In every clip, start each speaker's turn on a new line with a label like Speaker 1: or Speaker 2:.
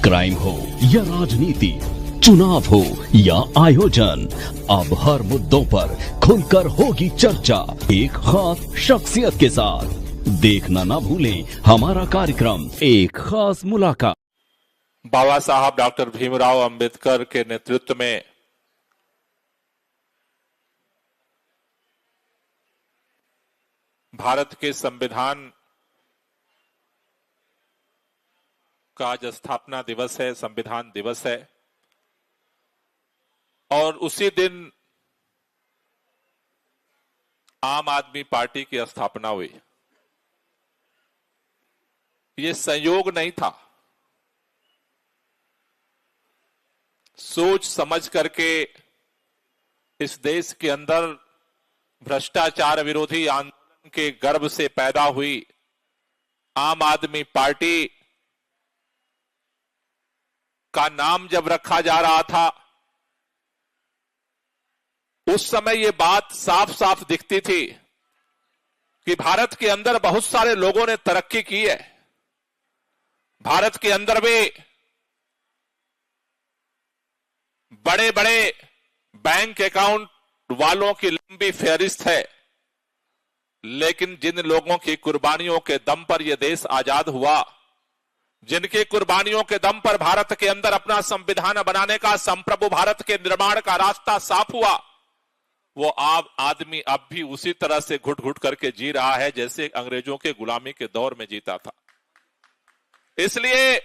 Speaker 1: Crime हो या राजनीति, चुनाव हो या आयोजन, अब हर मुद्दों पर खुलकर होगी चर्चा एक खास शख्सियत के साथ। देखना ना भूलें हमारा कार्यक्रम एक खास मुलाकात।
Speaker 2: बाबा साहब डॉक्टर भीमराव अंबेडकर के नेतृत्व में भारत के संविधान का आज स्थापना दिवस है, संविधान दिवस है। और उसी दिन आम आदमी पार्टी की स्थापना हुई। ये संयोग नहीं था, सोच समझ करके इस देश के अंदर भ्रष्टाचार विरोधी आंदोलन के गर्भ से पैदा हुई आम आदमी पार्टी का नाम जब रखा जा रहा था, उस समय ये बात साफ साफ दिखती थी कि भारत के अंदर बहुत सारे लोगों ने तरक्की की है। भारत के अंदर भी बड़े बड़े बैंक अकाउंट वालों की लंबी फहरिस्त है, लेकिन जिन लोगों की कुर्बानियों के दम पर यह देश आजाद हुआ, जिनकी कुर्बानियों के दम पर भारत के अंदर अपना संविधान बनाने का, संप्रभु भारत के निर्माण का रास्ता साफ हुआ, वो आदमी अब भी उसी तरह से घुट घुट करके जी रहा है जैसे अंग्रेजों के गुलामी के दौर में जीता था। इसलिए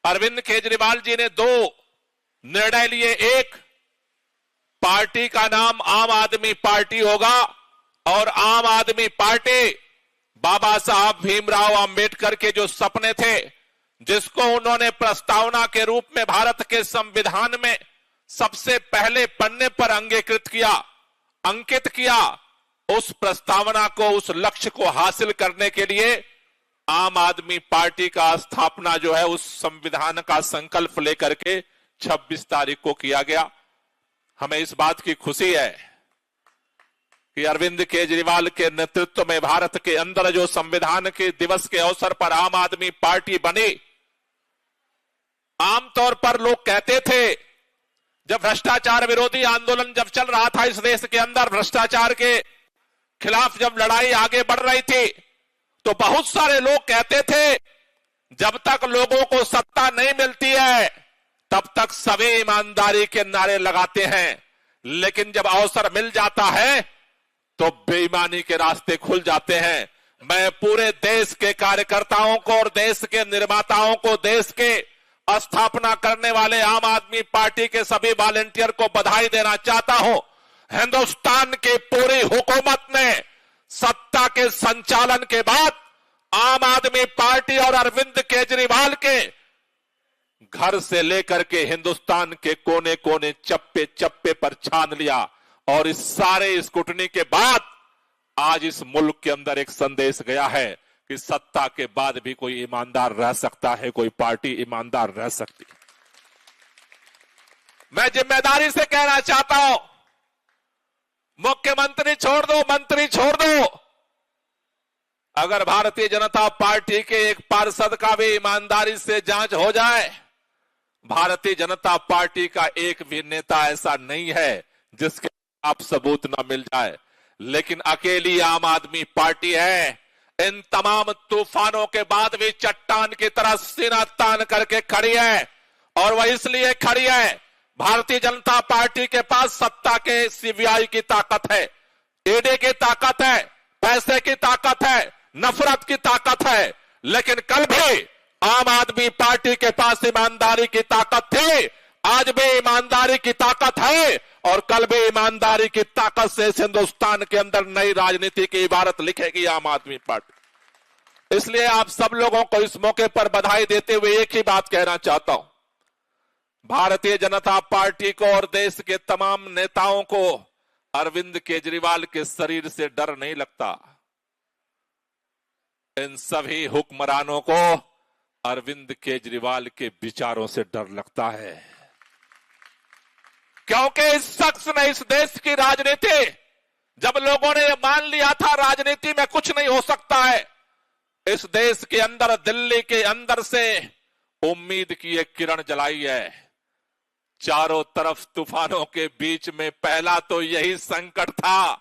Speaker 2: अरविंद केजरीवाल जी ने दो निर्णय लिए। एक, पार्टी का नाम आम आदमी पार्टी होगा और आम आदमी पार्टी बाबा साहब भीमराव अंबेडकर के जो सपने थे, जिसको उन्होंने प्रस्तावना के रूप में भारत के संविधान में सबसे पहले पन्ने पर अंगीकृत किया, अंकित किया, उस प्रस्तावना को, उस लक्ष्य को हासिल करने के लिए आम आदमी पार्टी का स्थापना जो है उस संविधान का संकल्प लेकर के 26 तारीख को किया गया। हमें इस बात की खुशी है कि अरविंद केजरीवाल के नेतृत्व में भारत के अंदर जो संविधान के दिवस के अवसर पर आम आदमी पार्टी बनी। आमतौर पर लोग कहते थे, जब भ्रष्टाचार विरोधी आंदोलन जब चल रहा था इस देश के अंदर, भ्रष्टाचार के खिलाफ जब लड़ाई आगे बढ़ रही थी, तो बहुत सारे लोग कहते थे जब तक लोगों को सत्ता नहीं मिलती है तब तक सभी ईमानदारी के नारे लगाते हैं, लेकिन जब अवसर मिल जाता है तो बेईमानी के रास्ते खुल जाते हैं। मैं पूरे देश के कार्यकर्ताओं को और देश के निर्माताओं को, देश के स्थापना करने वाले आम आदमी पार्टी के सभी वॉलंटियर को बधाई देना चाहता हूं। हिंदुस्तान की पूरी हुकूमत ने सत्ता के संचालन के बाद आम आदमी पार्टी और अरविंद केजरीवाल के घर से लेकर के हिंदुस्तान के कोने कोने, चप्पे चप्पे पर छान लिया। और इस सारे स्क्रूटनी के बाद आज इस मुल्क के अंदर एक संदेश गया है कि सत्ता के बाद भी कोई ईमानदार रह सकता है, कोई पार्टी ईमानदार रह सकती है। मैं जिम्मेदारी से कहना चाहता हूं, मुख्यमंत्री छोड़ दो, मंत्री छोड़ दो, अगर भारतीय जनता पार्टी के एक पार्षद का भी ईमानदारी से जांच हो जाए, भारतीय जनता पार्टी का एक भी नेता ऐसा नहीं है जिसके आप सबूत ना मिल जाए। लेकिन अकेली आम आदमी पार्टी है, इन तमाम तूफानों के बाद भी चट्टान की तरह सीना तान करके खड़ी है। और वह इसलिए खड़ी है, भारतीय जनता पार्टी के पास सत्ता के सीबीआई की ताकत है, ईडी की ताकत है, पैसे की ताकत है, नफरत की ताकत है। लेकिन कल भी आम आदमी पार्टी के पास ईमानदारी की ताकत थी, आज भी ईमानदारी की ताकत है, और कल भी ईमानदारी की ताकत से इस हिंदुस्तान के अंदर नई राजनीति की इबारत लिखेगी आम आदमी पार्टी। इसलिए आप सब लोगों को इस मौके पर बधाई देते हुए एक ही बात कहना चाहता हूं, भारतीय जनता पार्टी को और देश के तमाम नेताओं को अरविंद केजरीवाल के शरीर से डर नहीं लगता। इन सभी हुक्मरानों को अरविंद केजरीवाल के विचारों से डर लगता है, क्योंकि इस शख्स ने इस देश की राजनीति, जब लोगों ने मान लिया था राजनीति में कुछ नहीं हो सकता है, इस देश के अंदर, दिल्ली के अंदर से उम्मीद की एक किरण जलाई है। चारों तरफ तूफानों के बीच में पहला तो यही संकट था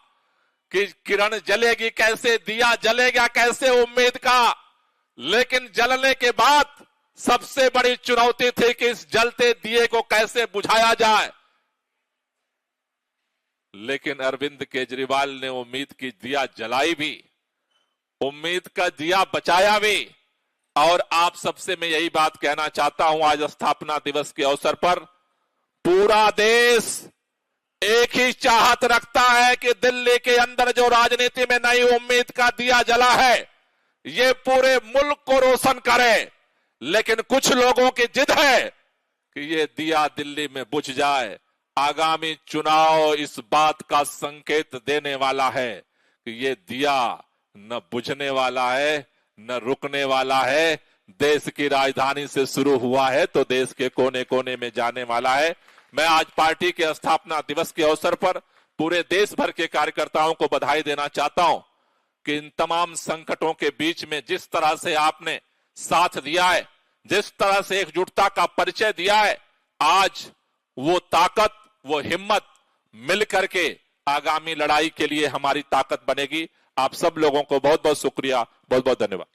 Speaker 2: कि किरण जलेगी कैसे, दिया जलेगा कैसे उम्मीद का। लेकिन जलने के बाद सबसे बड़ी चुनौती थी कि इस जलते दिए को कैसे बुझाया जाए। लेकिन अरविंद केजरीवाल ने उम्मीद की दिया जलाई भी, उम्मीद का दिया बचाया भी। और आप सबसे मैं यही बात कहना चाहता हूं, आज स्थापना दिवस के अवसर पर पूरा देश एक ही चाहत रखता है कि दिल्ली के अंदर जो राजनीति में नई उम्मीद का दिया जला है, ये पूरे मुल्क को रोशन करे। लेकिन कुछ लोगों की जिद है कि ये दिया दिल्ली में बुझ जाए। आगामी चुनाव इस बात का संकेत देने वाला है कि ये दिया न बुझने वाला है न रुकने वाला है। देश की राजधानी से शुरू हुआ है तो देश के कोने कोने में जाने वाला है। मैं आज पार्टी के स्थापना दिवस के अवसर पर पूरे देश भर के कार्यकर्ताओं को बधाई देना चाहता हूं कि इन तमाम संकटों के बीच में जिस तरह से आपने साथ दिया है, जिस तरह से एकजुटता का परिचय दिया है, आज वो ताकत, वो हिम्मत मिल करके आगामी लड़ाई के लिए हमारी ताकत बनेगी। आप सब लोगों को बहुत बहुत शुक्रिया, बहुत बहुत धन्यवाद।